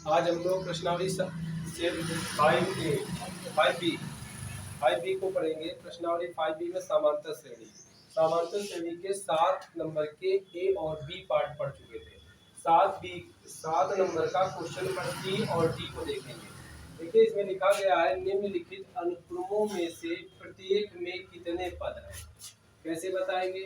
आज हम लोग प्रश्नावली से 5A 5B 5B को पढ़ेंगे। प्रश्नावली 5B में समांतर श्रेणी के 7 नंबर के ए और बी पार्ट पढ़ चुके थे। 7 नंबर का क्वेश्चन नंबर सी और डी को देखेंगे। देखिए इसमें लिखा गया है निम्नलिखित अनुक्रमों में से प्रत्येक में कितने पद हैं। कैसे बताएंगे?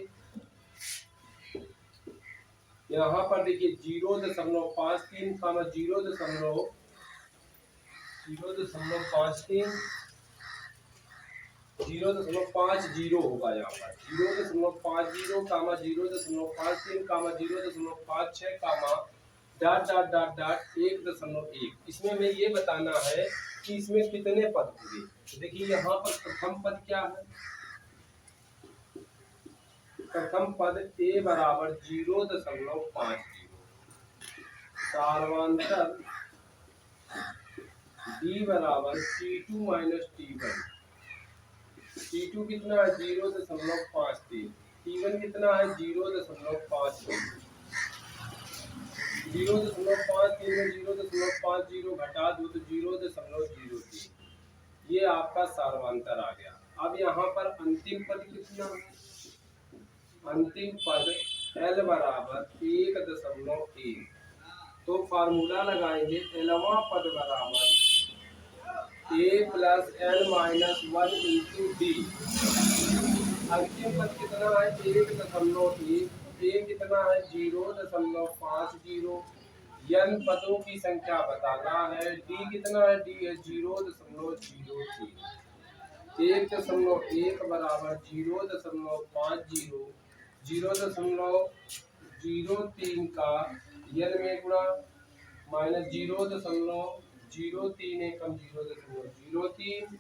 यहाँ पर देखिए 0.53 कामा 0.50 होगा। यहाँ पर 0.50 कामा 0.53 कामा 0.56 कामा डॉट डॉट डॉट डॉट 1.1। इसमें हमें ये बताना है कि इसमें कितने पद होंगे। तो देखिए यहाँ पर प्रथम पद क्या है? प्रथम पद a बराबर 0.50, सार्वंतर d बराबर t2 माइनस t1। t2 कितना है? 0.53। t1 कितना है? 0.53। 0.53 में 0.50 घटा दो तो 0.03। ये आपका सार्वंतर आ गया। अब यहाँ पर अंतिम पद कितना है? अंतिम पद L बराबर 1.1। तो फार्मूला लगाएंगे एलवा पद बराबर a plus L minus 1 into D. अंतिम पद कितना है? 1.1। a कितना है? 0.50। n पदों की संख्या बताना है। d कितना है? d है 0.03। 1.1 बराबर 0.50 0.03 का n में गुणा माइनस 0.03 एकम 0.03।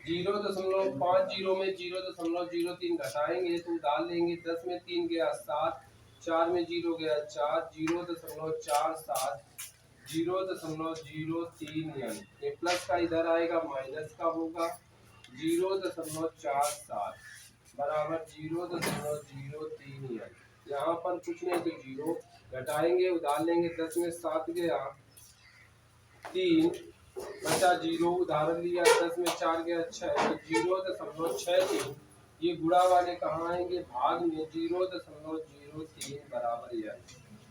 0.50 में 0.03 घटाएंगे तो डाल लेंगे। 10 में 3 गया 7, 4 में 0 गया 4, 0.47 0.03 ये प्लस का इधर आएगा माइनस का होगा 0.47 बराबर 0.03। यहाँ पर कुछ नहीं तो 0 घटाएंगे उधार लेंगे। 10 में 7 गया 3 बचा 0 उदाहरण लिया। 10 में 4 गया 6 तो 0.63। ये गुणा वाले कहाँ आएंगे? भाग में 0.03 बराबर है।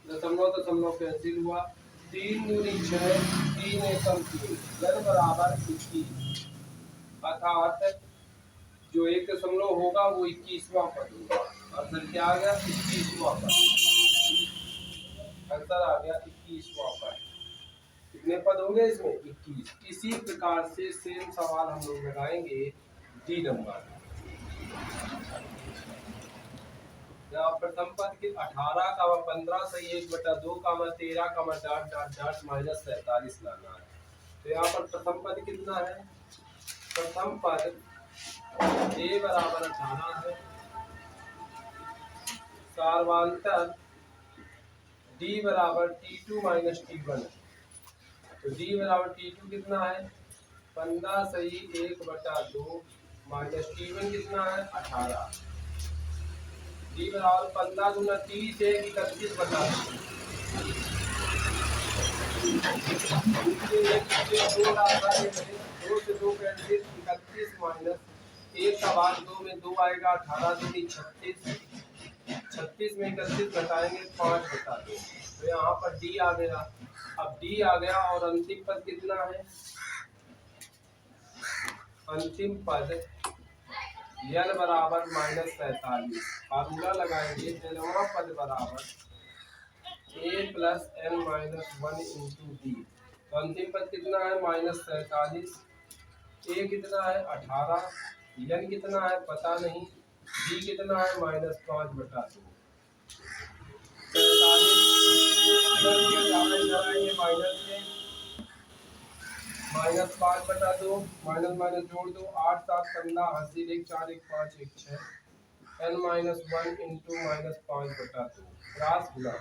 दशमलव कैंसिल हुआ। 3 दूनी 6 3 एकम 3 n बराबर 21। अर्थात जो 1 होगा वो 21वां पद होगा। आंसर क्या आ गया? 21वां पद। आंसर आ गया 21वां पद। कितने पद होंगे इसमें? 21। इसी प्रकार से सेम सवाल हम लोग लगाएंगे डी नंबर। यहाँ प्रथम पद के 18 का 15 सही 1/2 का 13 का डॉट डॉट डॉट माइनस 47 लाना है। तो यहाँ पर प्रथम पद कितना है? प्रथम पद a बराबर 18 है, सार्वंतर d बराबर t2 माइनस t1 है। तो d बराबर t2 कितना है? 15 सही 1/2 माइनस t1 कितना है? 18। d बराबर 15 गुना 30 है 31/2। 2 से 2 कैंसिल 31 माइनस 1 का भाग 2 में 2 आएगा 18 दूनी 36। 36 में 31 घटाएंगे 5/2। तो यहाँ पर d आ गया। अब d आ गया और अंतिम पद कितना है? अंतिम पद n बराबर माइनस 47। फार्मूला लगाएंगे एलवा पद बराबर a plus n minus 1 into d. तो अंतिम पद कितना है? माइनस 47। a कितना है? 18। n कितना है? पता नहीं। d कितना है? माइनस 5/2। 47 माइनस में माइनस 5/2 माइनस माइनस जोड़ दो 8 7 15 80 1 4 1 5 1 6 n minus 1 into minus 5/2 cross गुना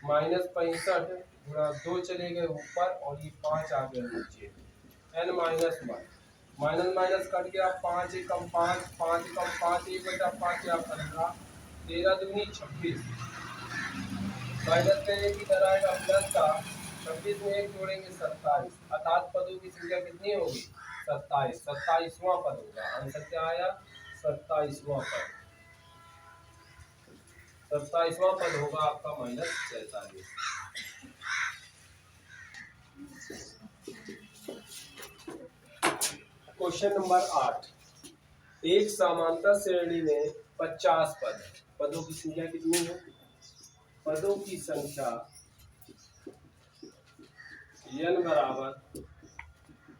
माइनस 65 गुना 2 चले गए ऊपर और ये 5 आ गए नीचे। n minus 1 minus minus cut गया 5 एकम 5 5 एकम 5 1/5 या 15 13 दूनी 26 माइनस में एक इधर आएगा प्लस का 26 में 1 जोड़ेंगे 27, अर्थात पदों की संख्या कितनी होगी? 27। 27वां पद होगा। आंसर क्या आया? 27वां पद। 27वां पद होगा आपका -46। क्वेश्चन नंबर 8, एक समांतर श्रेणी में 50 पद है। पदों की संख्या कितनी है? पदों की संख्या n बराबर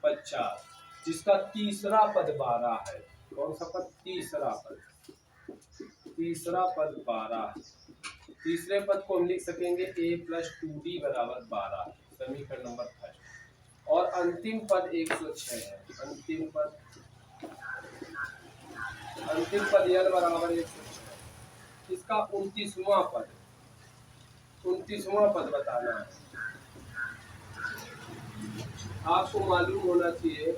50, जिसका तीसरा पद 12 है। कौन सा पद? तीसरा पद। तीसरा पद 12 है। तीसरे पद को हम लिख सकेंगे a + 2d बराबर 12, समीकरण नंबर फर्स्ट। और अंतिम पद 106 है। अंतिम पद l बराबर 106। इसका 29वां पद, 29वां पद बताना है। आपको मालूम होना चाहिए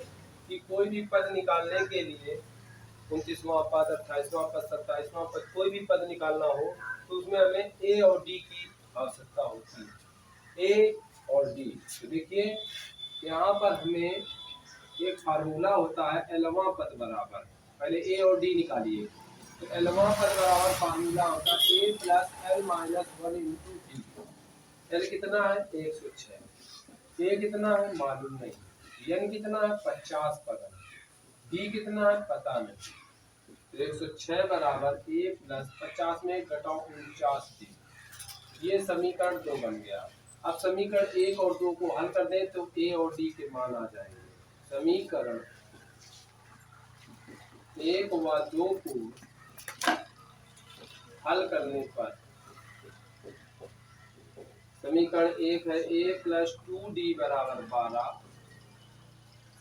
कि कोई भी पद निकालने के लिए 29वां पद, 28वां पद, 27वां पद, कोई भी पद निकालना हो तो उसमें हमें ए और डी की आवश्यकता होती है। ए और डी। तो देखिए यहाँ पर हमें एक फार्मूला होता है एलवां पद बराबर। पहले ए और डी निकालिए। तो एलवां पद बराबर फार्मूला होता है ए + l - 1 × d। एल कितना है? 106। ए कितना है? मालूम नहीं। एन कितना है? 50 पद है। डी कितना है? पता नहीं। 106 बराबर a + 50 में घटाओ 49 डी। ये समीकरण 2 बन गया। अब समीकरण 1 और 2 को हल कर दें तो a और d के मान आ जाएंगे। समीकरण 1 व 2 को हल करने पर समीकरण 1 है a + 2d बराबर 12।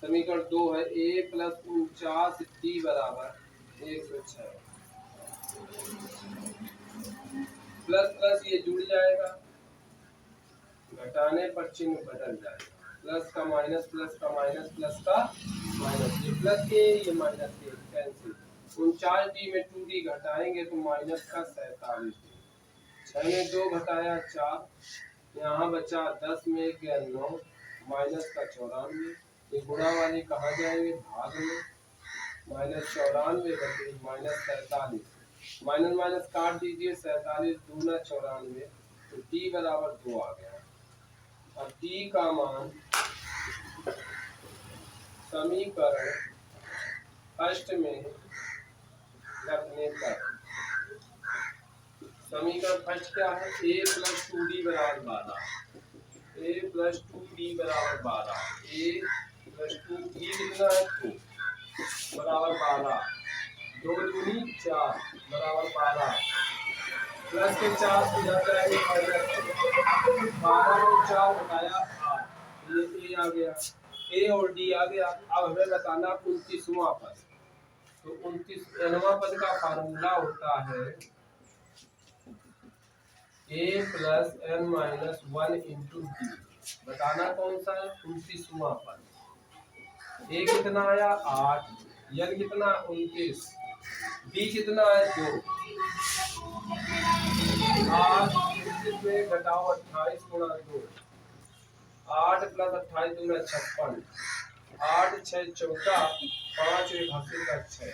समीकरण 2 है a + 49d बराबर 106। प्लस प्लस ये जुड़ जाएगा, घटाने पर चिन्ह बदल जाएगा। प्लस का माइनस, प्लस का माइनस, प्लस का माइनस। ये प्लस के, ये माइनस के, कैंसिल। 49d में 2d घटाएंगे तो माइनस का 47d। 6 में 2 घटाया 4, यहाँ बचा 10 में 1 गया 9, माइनस का 94। ये गुणा वाले कहाँ जाएंगे? भाग में। -94 बटे -47। माइनस माइनस काट दीजिए, 47 दूना 94, तो d बराबर 2 आ गया। अब d का मान समीकरण फर्स्ट में रखने पर, समीकरण फर्स्ट क्या है? a + 2d बराबर 12। a + 2d बराबर 12। a + 2d कितना है? 2 बराबर 12। 2 दूनी 4 बराबर 12। प्लस के 4 से इधर जाएंगे माइनस। 12 में 4 घटाया 8, ये ए आ गया। ए और डी आ गया। अब हमें बताना 29वां पद। तो 29वां पद का फार्मूला होता है a + n - 1 × d। बताना कौन सा है? 29वां पद। a कितना आया? 8, n कितना? 29, d कितना है? 2। 8 में घटाओ 28 × 2, 8 + 28 दूना 56, 8 6 14, 5 1 हासिल का 6,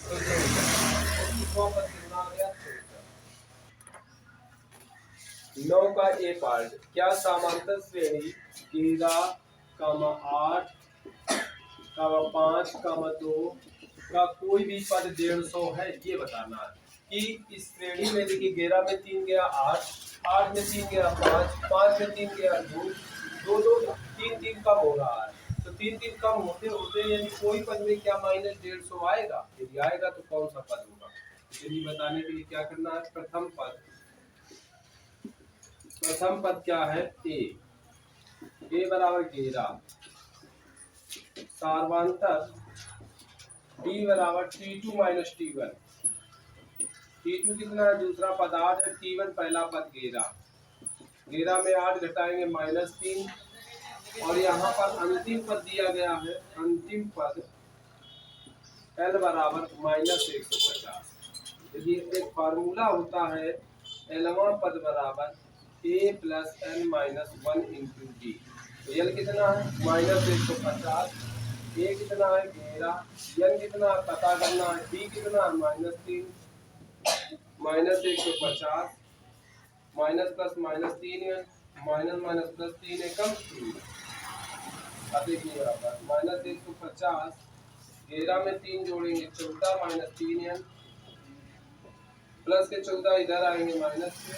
तो 29वां पद कितना आ गया? 9 का ए पार्ट। क्या समांतर श्रेणी 13, 8, 5, 2 का कोई भी पद 150 है? ये बताना है कि इस श्रेणी में देखिए 11 में 3 गया 8, 8 में 3 गया 5, 5 में 3 गया 2, 2 3 3 कम हो रहा है। तो 3 3 कम होते होते यदि कोई पद में क्या -150 आएगा? यदि आएगा तो कौन सा पद होगा? यदि बताने के लिए क्या करना है? प्रथम पद क्या है? a बराबर 13, सार्वंतर d बराबर t2 - t1। t2 कितना है? दूसरा पद 8 है, t1 पहला पद 11। 11 में 8 घटाएंगे -3, और यहाँ पर अंतिम पद दिया गया है। अंतिम पद l बराबर -150। यदि एक फार्मूला होता है एलवां पद बराबर a plus n minus one into d. तो एल कितना है -150, ए कितना है 11, एन कितना है पता करना है, डी कितना है -3, -150, minus plus -3 n, minus minus plus 3 एकम 3। अब देखिए बराबर -150, 11 में 3 जोड़ेंगे 14 -3 एन, प्लस के 14 इधर आएंगे माइनस के,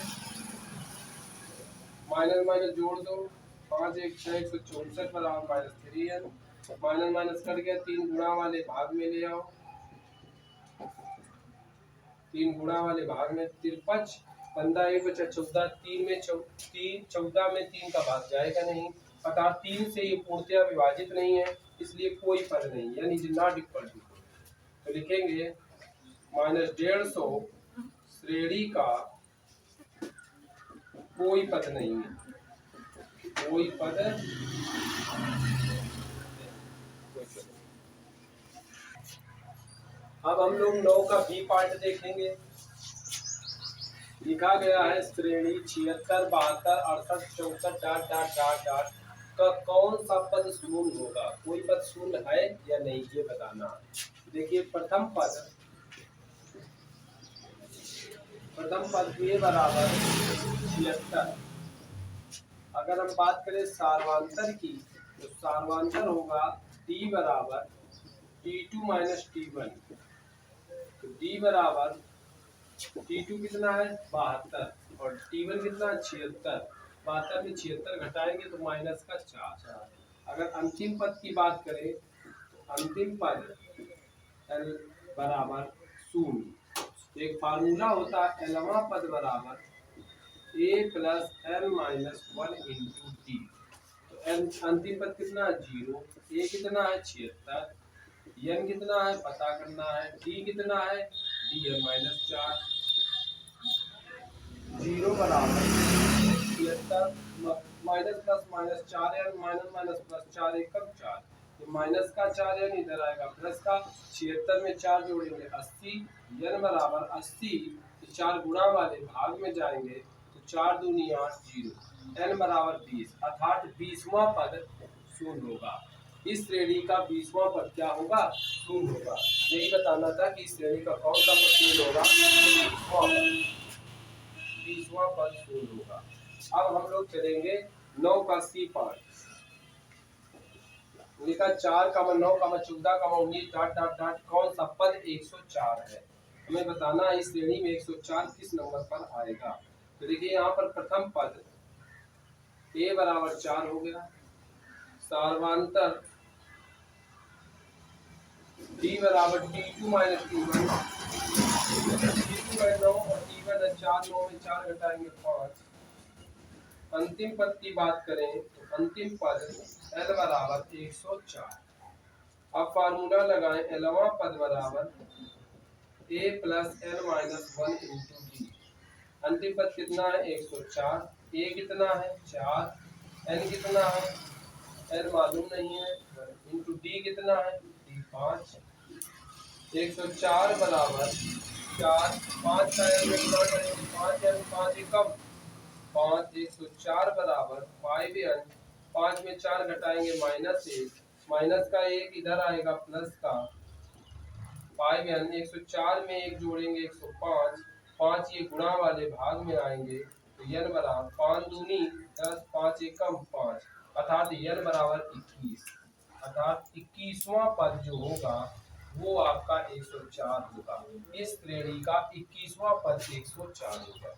माइनस माइनस जोड़ दो 5 1 6 164 बराबर -3 एन, माइनस माइनस कट गया, 3 गुणा वाले भाग में ले आओ, 3 गुणा वाले भाग में 53, 15 1 बचा 14, 3 में 14 में 3 का भाग जाएगा नहीं, अर्थात 3 से ये पूर्णतया विभाजित नहीं है, इसलिए कोई पद नहीं, यानी नॉट इक्वल टू। तो लिखेंगे -150 श्रेणी का कोई पद नहीं है, कोई पद। अब हम लोग 9 का बी पार्ट देखेंगे। लिखा गया है श्रेणी 76 72 68 64 डॉट डॉट डॉट डॉट का कौन सा पद शून्य होगा, कोई पद शून्य है या नहीं ये बताना है। देखिए प्रथम पद ए बराबर 76। अगर हम बात करें सार्वांतर की, तो सार्वांतर होगा डी बराबर T2 माइनस T1। तो डी बराबर T2 कितना है 72 और T1 कितना है 76। 72 में 76 घटाएंगे तो माइनस का 4। अगर अंतिम पद की बात करें तो अंतिम पद L बराबर 0। एक फार्मूला होता है Lवां पद बराबर A plus L minus 1 into d. तो अंतिम पद कितना है 0, A कितना है 76, n कितना है पता करना है, d कितना है d है -4। 0 बराबर 76 minus plus -4 n, minus minus plus 4 एकम 4, तो माइनस का 4 n इधर आएगा प्लस का, 76 में 4 जोड़ेंगे 80, n बराबर 80, 4 गुणा वाले भाग में जाएंगे तो 4 दूनी 8 0, n बराबर 20, अर्थात 20वां पद शून्य होगा। इस श्रेणी का 20वां पद क्या होगा शून्य होगा। यही बताना था कि इस श्रेणी का कौन सा पद शून्य होगा, 20वां पद शून्य होगा। अब हम लोग चलेंगे 9 का सी पार्ट। लिखा 4 का 9 का 14 का 19 डॉट डॉट डॉट कौन सा पद 104 है, हमें बताना है इस श्रेणी में 104 किस नंबर पर आएगा। तो देखिए यहाँ पर प्रथम पद a बराबर 4 हो गया, सार्वांतर d बराबर T2 माइनस T1, T2 है 9 और T1 है 4, 9 में 4 घटाएंगे 5। अंतिम पद की बात करें तो अंतिम पद L बराबर 104। अब फार्मूला लगाएं Lवां पद बराबर A plus L minus 1 into D. अंतिम पद कितना है 104, A कितना है 4, N कितना है L मालूम नहीं है, इंटू D कितना है D 5। 104 बराबर 4, 5 का L में गुणा करेंगे 5 N 5 एकम 5, 104 बराबर 5N, 5 में 4 घटाएंगे -1, माइनस का 1 इधर आएगा प्लस का 5N, 104 में 1 जोड़ेंगे 105, 5 ये गुणा वाले भाग में आएंगे तो n बराबर 5 दूनी 10, 5 एकम 5, अर्थात n बराबर 21, अर्थात 21वां पद जो होगा वो आपका 104 होगा। इस श्रेणी का 21वां पद 104 होगा।